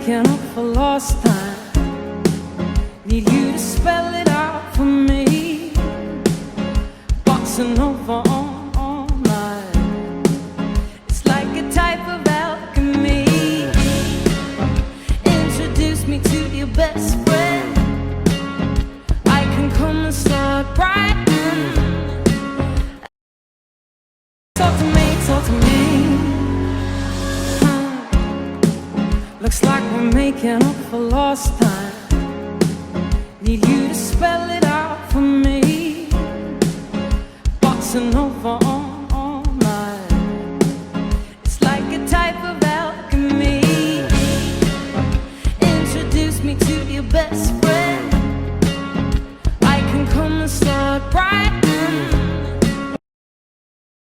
making up for lost time. Need you to spell it out for me. Boxing over all night. It's like a type of alchemy. Introduce me to your best friend. I can come and start writing. Talk to me, talk to me. Looks like we're making up for lost time. Need you to spell it out for me. Boxing over all